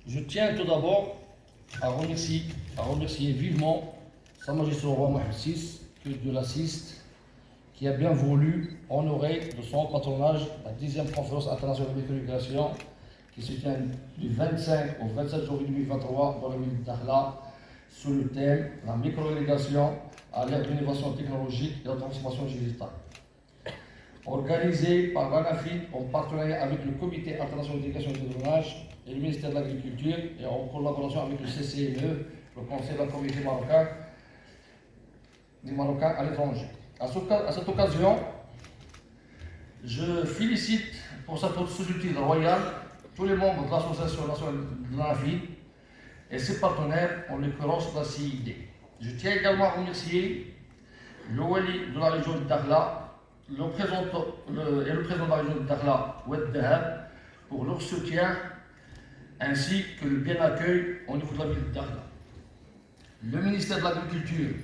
Je tiens tout d'abord à remercier vivement Sa Majesté le Roi Mohammed VI, que Dieu l'assiste, qui a bien voulu honorer de son patronage la 10e conférence internationale de micro-régulation qui se tient du 25 au 27 janvier 2023 dans la ville de Dakhla sous le thème la micro-régulation à l'ère de l'innovation technologique et de la transformation digitale. Organisé par l'ANAFID en partenariat avec le Comité international d'éducation et de drônage et le ministère de l'Agriculture et en collaboration avec le CCNE, le Conseil de la communauté marocaine, des Marocains à l'étranger. À cette occasion, je félicite pour cette solitude royale tous les membres de l'Association nationale de l'ANAFID et ses partenaires, en l'occurrence la CID. Je tiens également à remercier le Wali de la région de Dakhla, le président de la région de Dakhla, Oued Dahab, pour leur soutien ainsi que le bien accueil au niveau de la ville de Dakhla. Le ministère de l'Agriculture,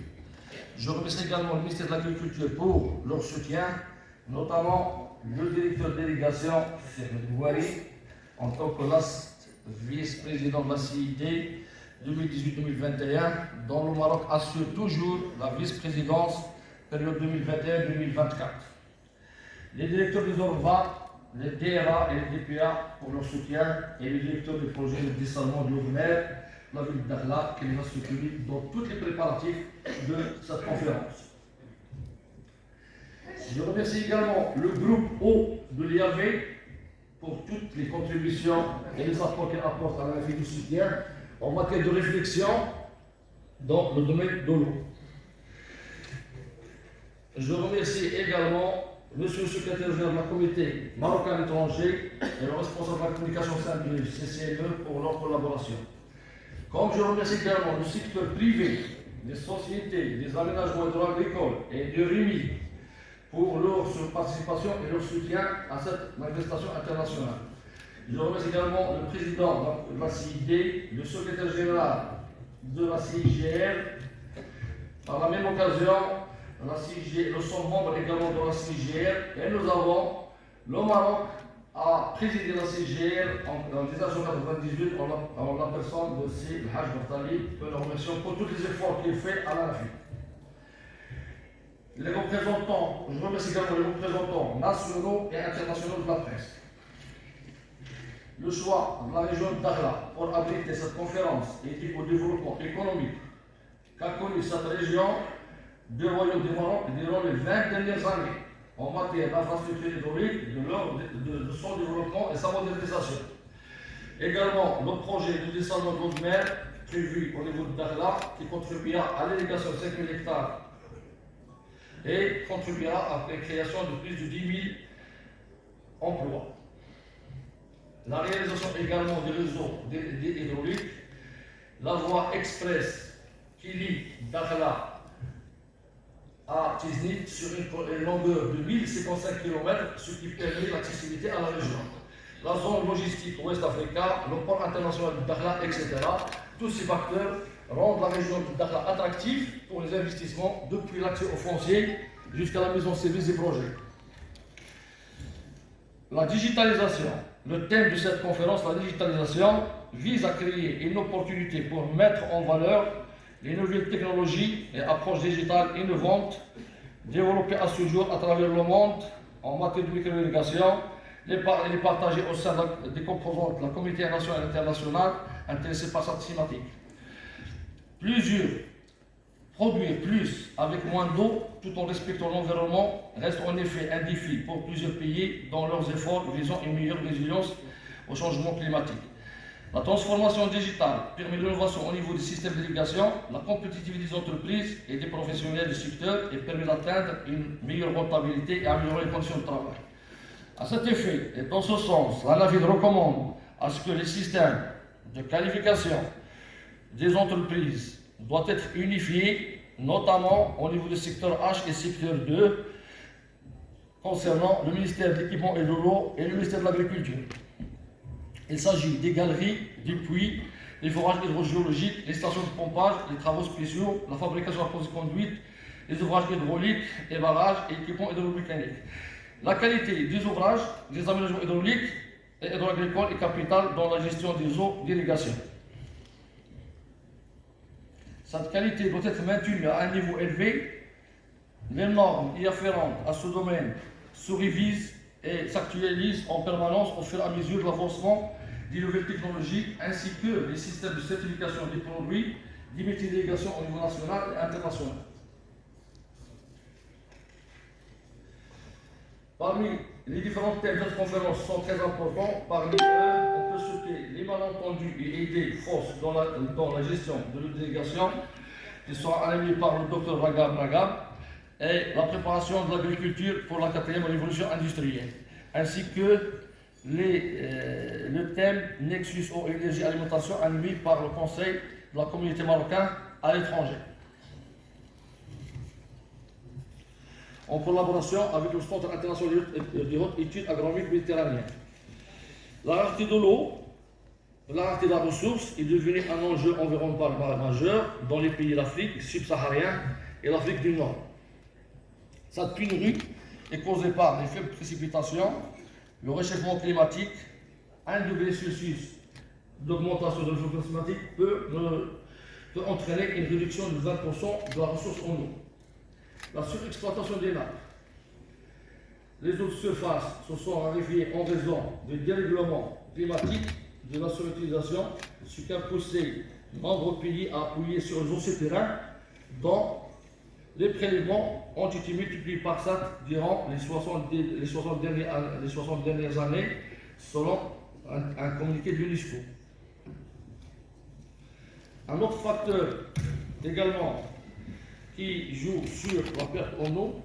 je remercie également le ministère de l'Agriculture pour leur soutien, notamment le directeur de délégation, Cheikh Bouhari, en tant que vice-président de la CID 2018-2021, dont le Maroc assure toujours la vice-présidence période 2021-2024. Les directeurs des ORVA, les DRA et les DPA pour leur soutien et le directeur du projet de dessalement de l'OVNER, la ville de Dakhla, qui les a soutenus dans tous les préparatifs de cette conférence. Je remercie également le groupe O de l'IAV pour toutes les contributions et les apports qu'il apporte à la vie du soutien en matière de réflexion dans le domaine de l'eau. Je remercie également Monsieur le secrétaire général de la communauté marocain à l'étranger et le responsable de la communication au sein du CCNE pour leur collaboration. Comme je remercie également le secteur privé, les sociétés, des aménagements hydro-agricoles et de RIMI pour leur participation et leur soutien à cette manifestation internationale. Je remercie également le président de la CID, le secrétaire général de la CIGR. Par la même occasion, la CIGR, nous sommes membres également de la CIGR et nous avons, le Maroc a présidé la CIGR en 1998 en la personne de Sid Haj Bartali, que nous remercions pour tous les efforts qu'il fait à l'ANAFID. Les représentants, je remercie également les représentants nationaux et internationaux de la presse. Le choix de la région de Dakhla pour abriter cette conférence est dû au développement économique qu'a connu cette région du Royaume du Maroc durant les 20 dernières années en matière d'infrastructures hydrauliques, de son développement et sa modernisation. Également, le projet de dessalement de l'eau de mer prévu au niveau de Dakhla qui contribuera à l'irrigation de 5 000 hectares et contribuera à la création de plus de 10 000 emplois. La réalisation également des réseaux hydrauliques, la voie express qui lie Dakhla à Tiznit sur une longueur de 1055 km, ce qui permet l'accessibilité à la région. La zone logistique Ouest Africa, le port international de Dakhla, etc. Tous ces facteurs rendent la région de Dakhla attractive pour les investissements depuis l'accès aux fonciers jusqu'à la mise en service des projets. La digitalisation. Le thème de cette conférence, la digitalisation, vise à créer une opportunité pour mettre en valeur les nouvelles technologies et approches digitales innovantes développées à ce jour à travers le monde en matière de micro-irrigation, les partager au sein des composantes de la communauté nationale et internationale intéressée par cette thématique. Produire plus avec moins d'eau tout en respectant l'environnement reste en effet un défi pour plusieurs pays dans leurs efforts visant une meilleure résilience au changement climatique. La transformation digitale permet l'innovation au niveau des systèmes d'irrigation, la compétitivité des entreprises et des professionnels du secteur et permet d'atteindre une meilleure rentabilité et améliorer les conditions de travail. À cet effet, et dans ce sens, l'ANAFID recommande à ce que les systèmes de qualification des entreprises doivent être unifiés, notamment au niveau du secteur H et secteur 2, concernant le ministère de l'Équipement et de l'Eau et le ministère de l'Agriculture. Il s'agit des galeries, des puits, les forages hydrogéologiques, les stations de pompage, les travaux spéciaux, la fabrication de postes de conduite, les ouvrages hydrauliques et barrages et équipements hydrauliques. La qualité des ouvrages, des aménagements hydrauliques et hydro-agricole est capitale dans la gestion des eaux d'irrigation. Cette qualité doit être maintenue à un niveau élevé. Les normes y afférentes à ce domaine se révisent et s'actualisent en permanence au fur et à mesure de l'avancement des nouvelles technologies ainsi que les systèmes de certification des produits des métiers d'irrigation au niveau national et international. Parmi les différents thèmes de cette conférence sont très importants. Parmi eux, on peut citer les malentendus et idées fausses dans la gestion de l'irrigation, qui sera animé par le Dr Ragab Ragab, et la préparation de l'agriculture pour la 4e révolution industrielle, ainsi que le thème Nexus eau, énergie, alimentation, animé par le Conseil de la communauté marocaine à l'étranger, en collaboration avec le Centre international de haute études agronomiques méditerranéennes. La rareté de l'eau, la rareté de la ressource est devenue un enjeu environnemental majeur dans les pays d'Afrique subsaharienne et l'Afrique du Nord. Cette pénurie est causée par les faibles précipitations, le réchauffement climatique. 1 degré Celsius d'augmentation de réchauffement climatique peut entraîner une réduction de 20% de la ressource en eau. La surexploitation des nappes. Les eaux de surface se sont raréfiées en raison des dérèglements climatiques, de la surutilisation, ce qui a poussé de nombreux pays à appuyer sur les eaux souterraines, dont les prélèvements ont été multipliés par 7 durant les 60 dernières années, selon un communiqué de l'UNESCO. Un autre facteur également qui joue sur la perte en eau,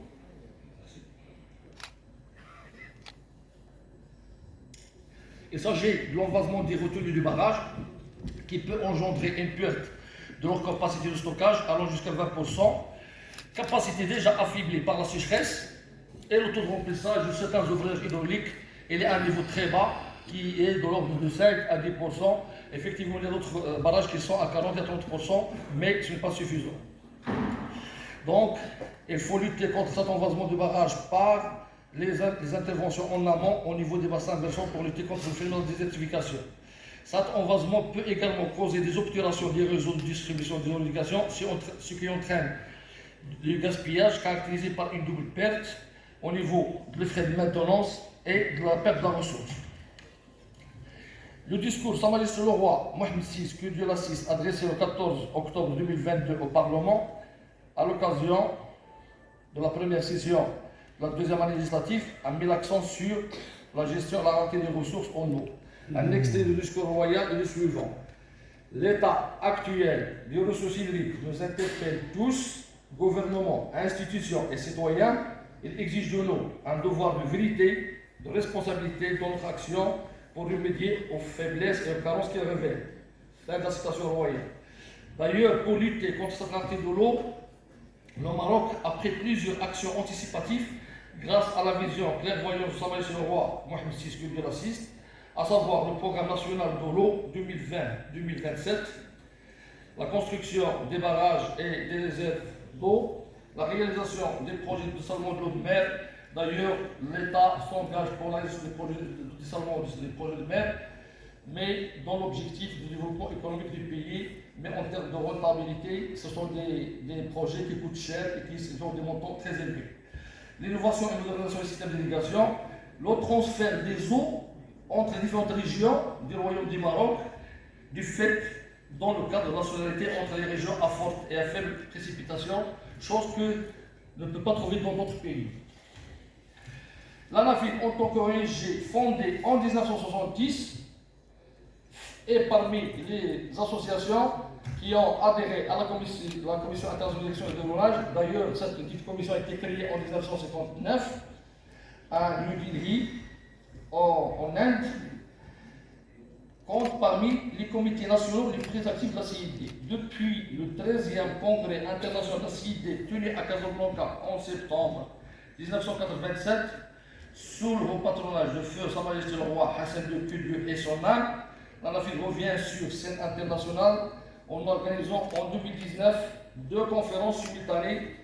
il s'agit de l'envasement des retenues du barrage qui peut engendrer une perte de leur capacité de stockage allant jusqu'à 20%, capacité déjà affaiblie par la sécheresse, et le taux de remplissage de certains ouvrages hydrauliques il est à un niveau très bas qui est de l'ordre de 5 à 10%. Effectivement, il y a d'autres barrages qui sont à 40 à 30%, mais ce n'est pas suffisant. Donc, il faut lutter contre cet envasement du barrage par les interventions en amont au niveau des bassins versants pour lutter contre le phénomène de désertification. Cet envasement peut également causer des obturations des réseaux de distribution de l'irrigation, ce qui entraîne du gaspillage caractérisé par une double perte au niveau des frais de maintenance et de la perte de la ressource. Le discours Sa Majesté le Roi Mohamed VI, que Dieu l'assiste, adressé le 14 octobre 2022 au Parlement, à l'occasion de la première session de la deuxième année législative, a mis l'accent sur la gestion et la rareté des ressources en eau. Un extrait du discours royal est le suivant. L'état actuel des ressources hydriques nous interpelle tous, gouvernement, institutions et citoyens. Il exige de nous un devoir de vérité, de responsabilité dans notre action pour remédier aux faiblesses et aux carences qu'il révèle. Fin de la citation royale. D'ailleurs, pour lutter contre cette rareté de l'eau, le Maroc a pris plusieurs actions anticipatives grâce à la vision clairvoyante de Sa Majesté le Roi Mohamed VI, que Dieu l'assiste, à savoir le programme national de l'eau 2020-2027, la construction des barrages et des réserves d'eau, la réalisation des projets de dessalement de l'eau de mer. D'ailleurs, l'État s'engage pour la réalisation des projets de dessalement des projets de mer, mais dans l'objectif de développement économique du pays, mais en termes de rentabilité, ce sont des projets qui coûtent cher et qui ont des montants très élevés. L'innovation et la modernisation des systèmes d'irrigation, le transfert des eaux entre les différentes régions du Royaume du Maroc, du fait dans le cadre de la solidarité entre les régions à forte et à faible précipitation, chose que ne peut pas trouver dans d'autres pays. L'ANAFIL, en tant qu'ONG fondée en 1970, est parmi les associations qui ont adhéré à la Commission internationale d'élection et de développement. D'ailleurs, cette petite commission a été créée en 1959 à New Delhi, en Inde, compte parmi les comités nationaux les plus actifs de la CID. Depuis le 13e congrès international de la CID tenu à Casablanca en septembre 1987, sous le patronage de feu Sa Majesté le Roi Hassan II Qutb et son âme, l'ANAFIL revient sur scène internationale en organisant en 2019 2 conférences simultanées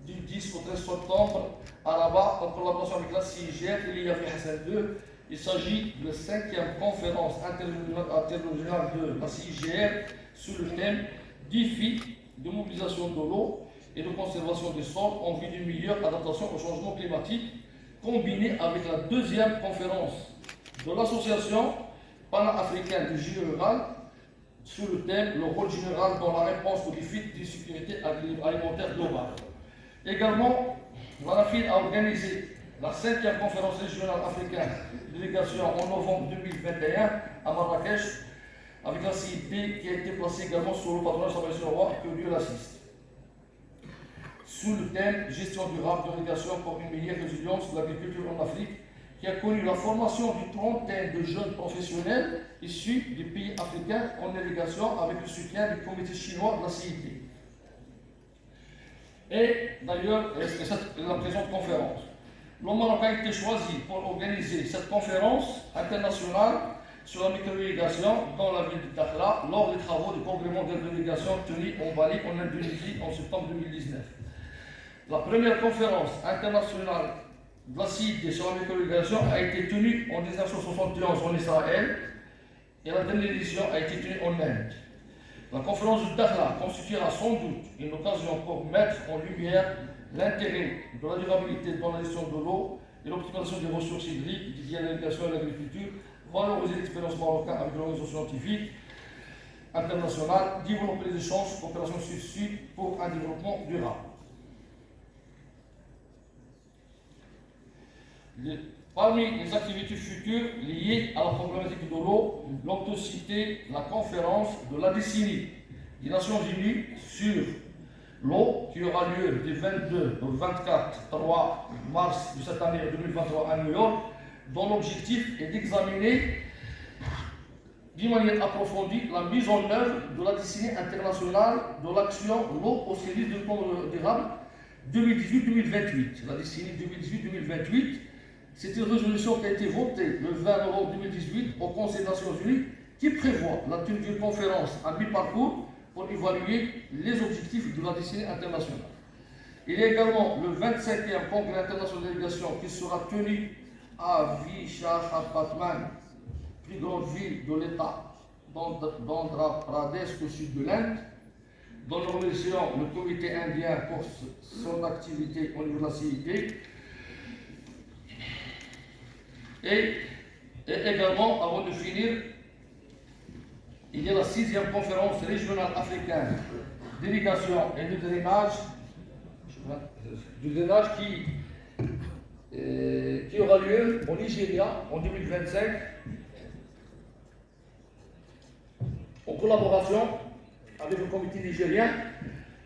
du 10 au 13 septembre à Rabat en collaboration avec la CIGR et l'IAF Hassan II Il s'agit de la 5e conférence interrégionale de la CIGR sur le thème défi de mobilisation de l'eau et de conservation des sols en vue d'une meilleure adaptation au changement climatique, combinée avec la 2e conférence de l'Association panafricaine du génie rural sur le thème le rôle général dans la réponse aux défis de sécurité alimentaire globale. Également, l'ANAFIL a organisé la 5e conférence régionale africaine de délégation en novembre 2021 à Marrakech, avec la CIP qui a été placée également sous le patronage de Fabrice Leroy, que Dieu l'assiste. Sous le thème gestion durable de l'irrigation pour une meilleure résilience de l'agriculture en Afrique, qui a connu la formation d'une trentaine de jeunes professionnels issus des pays africains en irrigation avec le soutien du comité chinois de la CIP. Et d'ailleurs, la présente conférence. Le Maroc a été choisi pour organiser cette conférence internationale sur la micro-irrigation dans la ville de Dakhla lors des travaux du congrès mondial de l'irrigation tenu en Bali en Indonésie en septembre 2019. La première conférence internationale de la CIP sur la micro-irrigation a été tenue en 1971 en Israël et la dernière édition a été tenue en Inde. La conférence de Dakhla constituera sans doute une occasion pour mettre en lumière l'intérêt de la durabilité dans la gestion de l'eau et l'optimisation des ressources hydriques liées à l'irrigation et à l'agriculture, valoriser l'expérience marocaine avec l'organisation scientifique internationale, développer les échanges, coopération sud-sud pour un développement durable. Parmi les activités futures liées à la problématique de l'eau, l'on peut citer la conférence de la décennie des Nations Unies sur l'eau qui aura lieu du 22 au 3 mars de cette année 2023 à New York, dont l'objectif est d'examiner d'une manière approfondie la mise en œuvre de la décennie internationale de l'action l'eau au service du plan durable 2018-2028. La décennie 2018-2028, c'est une résolution qui a été votée le 20 novembre 2018 au Conseil des Nations Unies qui prévoit la tenue d'une conférence à mi-parcours pour évaluer les objectifs de la décennie internationale. Il y a également le 25e Congrès international de délégation qui sera tenu à Visakhapatnam, plus grande ville de l'État d'Andhra Pradesh au sud de l'Inde, dont nous remercions le comité indien pour son activité au niveau de la CIP. Et également, avant de finir, il y a la 6e conférence régionale africaine d'irrigation et de drainage, qui aura lieu au Nigeria en 2025 en collaboration avec le comité nigérien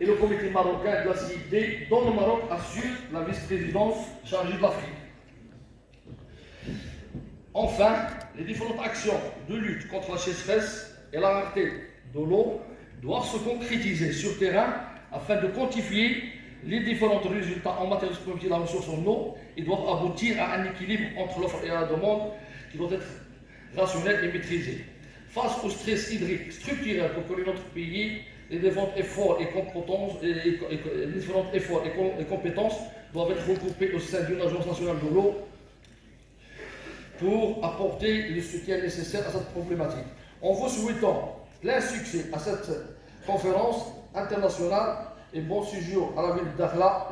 et le comité marocain de la CIP, dont le Maroc assure la vice-présidence chargée de l'Afrique. Enfin, les différentes actions de lutte contre la sécheresse et la rareté de l'eau doivent se concrétiser sur terrain afin de quantifier les différents résultats en matière de disponibilité de la ressource en eau et doivent aboutir à un équilibre entre l'offre et la demande qui doit être rationnel et maîtrisé. Face au stress hydrique structurel que connaît notre pays, les différents efforts et compétences doivent être regroupés au sein d'une agence nationale de l'eau pour apporter le soutien nécessaire à cette problématique. En vous souhaitant plein succès à cette conférence internationale et bon séjour à la ville de Dakhla.